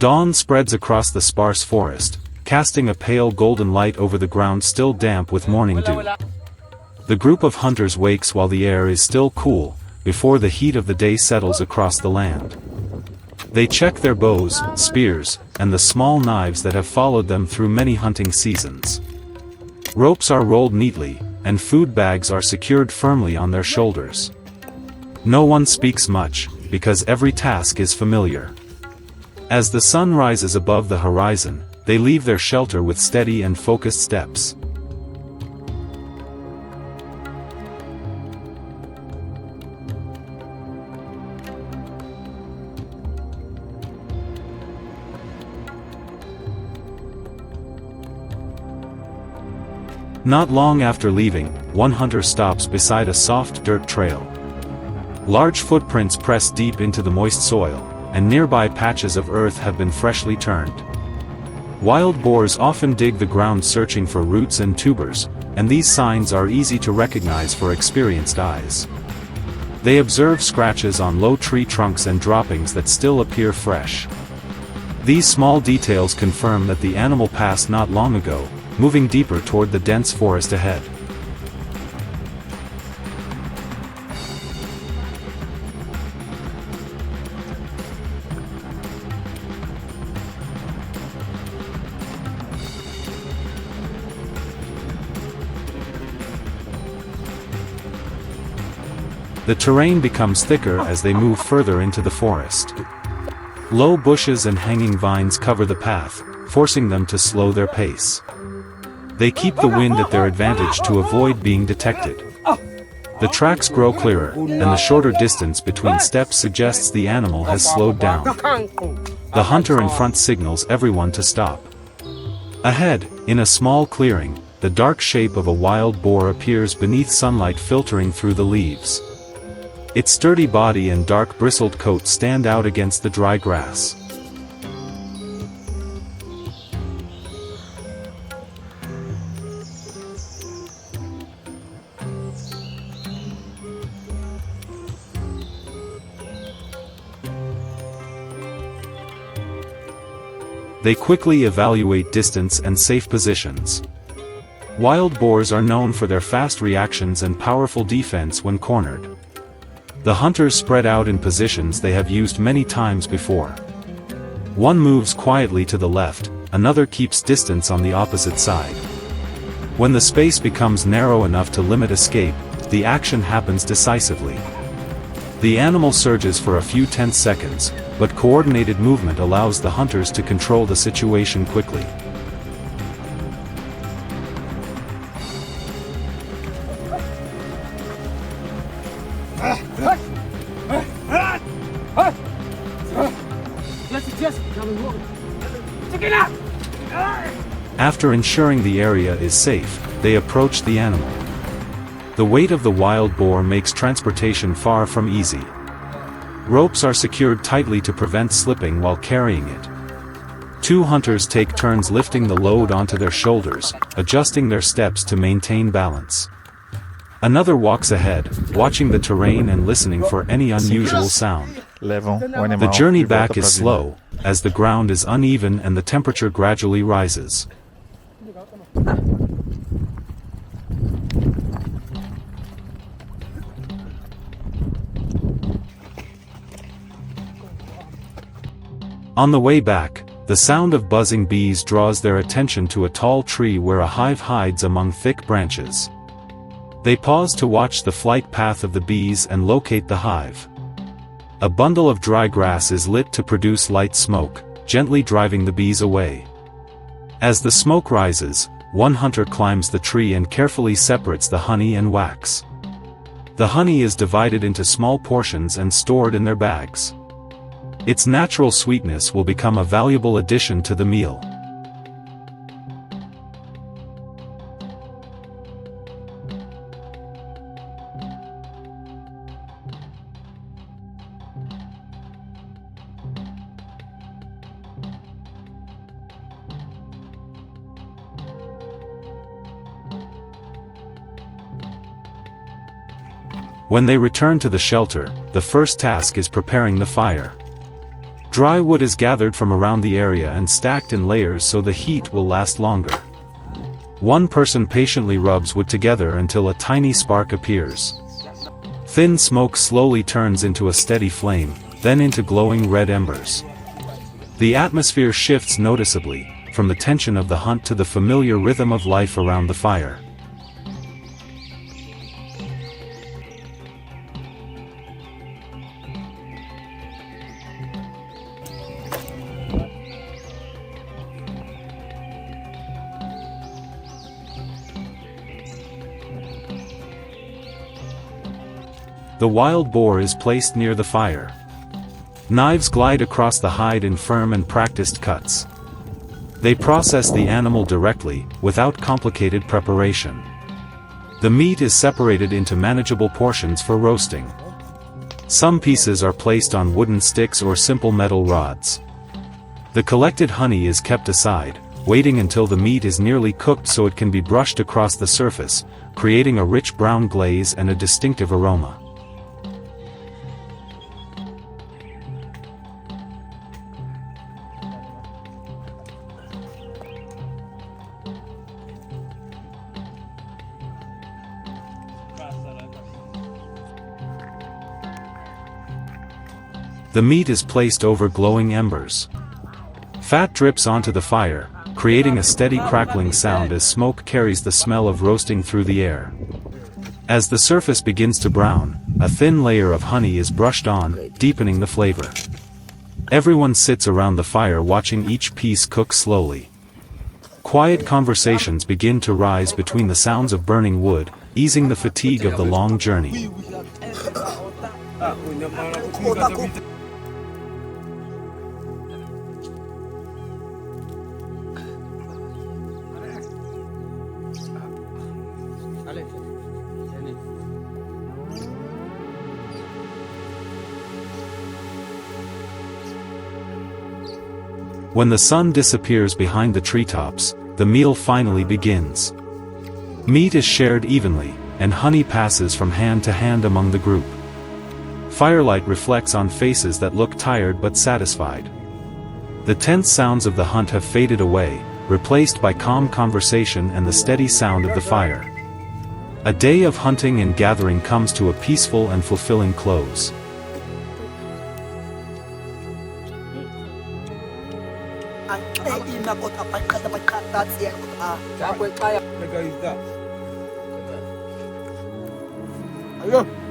Dawn spreads across the sparse forest, casting a pale golden light over the ground still damp with morning dew. The group of hunters wakes while the air is still cool, before the heat of the day settles across the land. They check their bows, spears, and the small knives that have followed them through many hunting seasons. Ropes are rolled neatly, and food bags are secured firmly on their shoulders. No one speaks much, because every task is familiar. As the sun rises above the horizon, they leave their shelter with steady and focused steps. Not long after leaving, one hunter stops beside a soft dirt trail. Large footprints press deep into the moist soil, and nearby patches of earth have been freshly turned. Wild boars often dig the ground searching for roots and tubers, and these signs are easy to recognize for experienced eyes. They observe scratches on low tree trunks and droppings that still appear fresh. These small details confirm that the animal passed not long ago, moving deeper toward the dense forest ahead. The terrain becomes thicker as they move further into the forest. Low bushes and hanging vines cover the path, forcing them to slow their pace. They keep the wind at their advantage to avoid being detected. The tracks grow clearer, and the shorter distance between steps suggests the animal has slowed down. The hunter in front signals everyone to stop. Ahead, in a small clearing, the dark shape of a wild boar appears beneath sunlight filtering through the leaves. Its sturdy body and dark bristled coat stand out against the dry grass. They quickly evaluate distance and safe positions. Wild boars are known for their fast reactions and powerful defense when cornered. The hunters spread out in positions they have used many times before. One moves quietly to the left, another keeps distance on the opposite side. When the space becomes narrow enough to limit escape, the action happens decisively. The animal surges for a few tense seconds, but coordinated movement allows the hunters to control the situation quickly. After ensuring the area is safe, they approach the animal. The weight of the wild boar makes transportation far from easy. Ropes are secured tightly to prevent slipping while carrying it. Two hunters take turns lifting the load onto their shoulders, adjusting their steps to maintain balance. Another walks ahead, watching the terrain and listening for any unusual sound. The journey back is slow, as the ground is uneven and the temperature gradually rises. On the way back, the sound of buzzing bees draws their attention to a tall tree where a hive hides among thick branches. They pause to watch the flight path of the bees and locate the hive. A bundle of dry grass is lit to produce light smoke, gently driving the bees away. As the smoke rises, one hunter climbs the tree and carefully separates the honey and wax. The honey is divided into small portions and stored in their bags. Its natural sweetness will become a valuable addition to the meal. When they return to the shelter, the first task is preparing the fire. Dry wood is gathered from around the area and stacked in layers so the heat will last longer. One person patiently rubs wood together until a tiny spark appears. Thin smoke slowly turns into a steady flame, then into glowing red embers. The atmosphere shifts noticeably, from the tension of the hunt to the familiar rhythm of life around the fire. The wild boar is placed near the fire. Knives glide across the hide in firm and practiced cuts. They process the animal directly, without complicated preparation. The meat is separated into manageable portions for roasting. Some pieces are placed on wooden sticks or simple metal rods. The collected honey is kept aside, waiting until the meat is nearly cooked so it can be brushed across the surface, creating a rich brown glaze and a distinctive aroma. The meat is placed over glowing embers. Fat drips onto the fire, creating a steady crackling sound as smoke carries the smell of roasting through the air. As the surface begins to brown, a thin layer of honey is brushed on, deepening the flavor. Everyone sits around the fire watching each piece cook slowly. Quiet conversations begin to rise between the sounds of burning wood, easing the fatigue of the long journey. When the sun disappears behind the treetops, the meal finally begins. Meat is shared evenly, and honey passes from hand to hand among the group. Firelight reflects on faces that look tired but satisfied. The tense sounds of the hunt have faded away, replaced by calm conversation and the steady sound of the fire. A day of hunting and gathering comes to a peaceful and fulfilling close. Ayo.